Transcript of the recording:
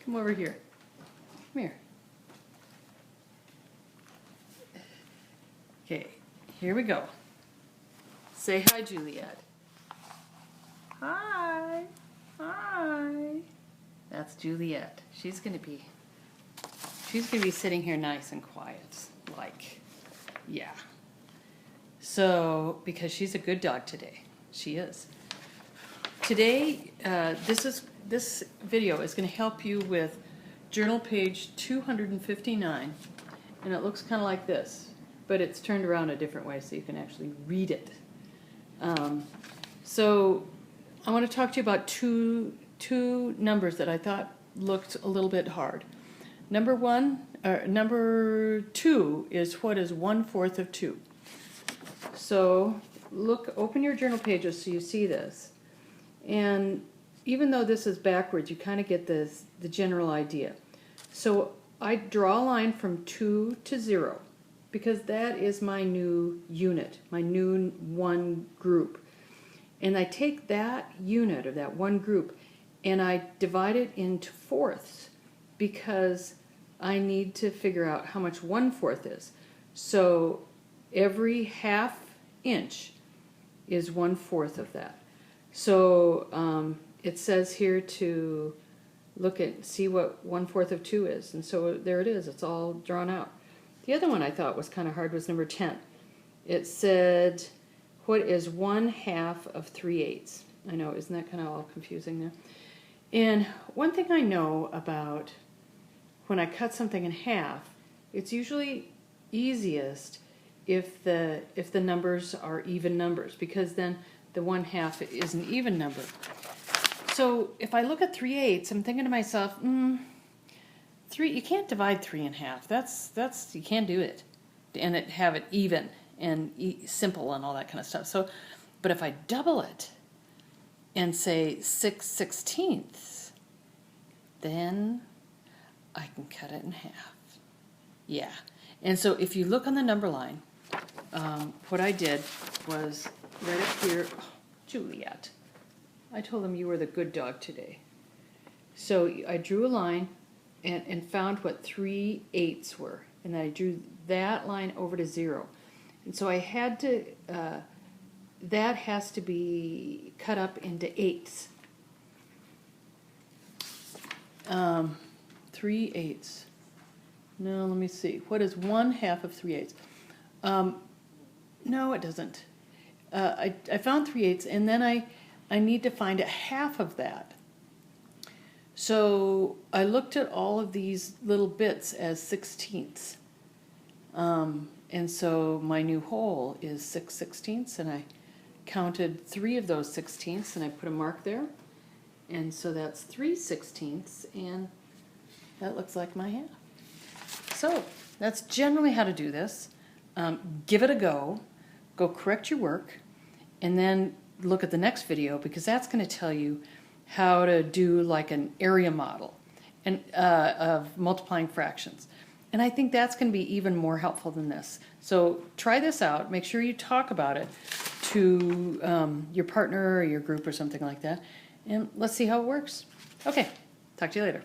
Come over here. Come here. Okay, here we go. Say hi, Juliet. Hi. Hi. That's Juliet. She's gonna be sitting here nice and quiet, like, yeah. So, because she's a good dog today. She is. Today, this video is going to help you with journal page 259, and it looks kind of like this, but it's turned around a different way so you can actually read it. So I want to talk to you about two numbers that I thought looked a little bit hard. Number 2 is what is 1/4 of 2. So open your journal pages so you see this. And even though this is backwards, you kind of get the general idea. So I draw a line from 2 to 0 because that is my new unit, my new one group. And I take that unit, or that one group, and I divide it into fourths because I need to figure out how much 1/4 is. So every ½ inch is 1/4 of that. So it says here to see what 1/4 of 2 is, and so there it is. It's all drawn out. The other one I thought was kind of hard was number 10. It said, what is 1/2 of 3/8? I know, isn't that kind of all confusing there? And one thing I know about when I cut something in half, it's usually easiest if the numbers are even numbers, because then the 1/2 is an even number. So if I look at 3/8, I'm thinking to myself, you can't divide 3 in half. That's you can't do it, and have it even and simple and all that kind of stuff. So, but if I double it and say 6/16, then I can cut it in half. Yeah, and so if you look on the number line, what I did was right up here, oh, Juliet, I told them you were the good dog today. So I drew a line and found what 3/8 were, and then I drew that line over to 0. And so I had to, that has to be cut up into 8ths. 3/8. No, let me see. What is 1/2 of 3/8? No, it doesn't. I found 3/8, and then I need to find a half of that. So I looked at all of these little bits as 16ths. And so my new whole is 6/16, and I counted 3 of those 16ths, and I put a mark there. And so that's 3/16, and that looks like my half. So that's generally how to do this. Give it a go. Go correct your work, and then look at the next video, because that's going to tell you how to do like an area model and of multiplying fractions. And I think that's going to be even more helpful than this. So try this out. Make sure you talk about it to your partner or your group or something like that. And let's see how it works. Okay, talk to you later.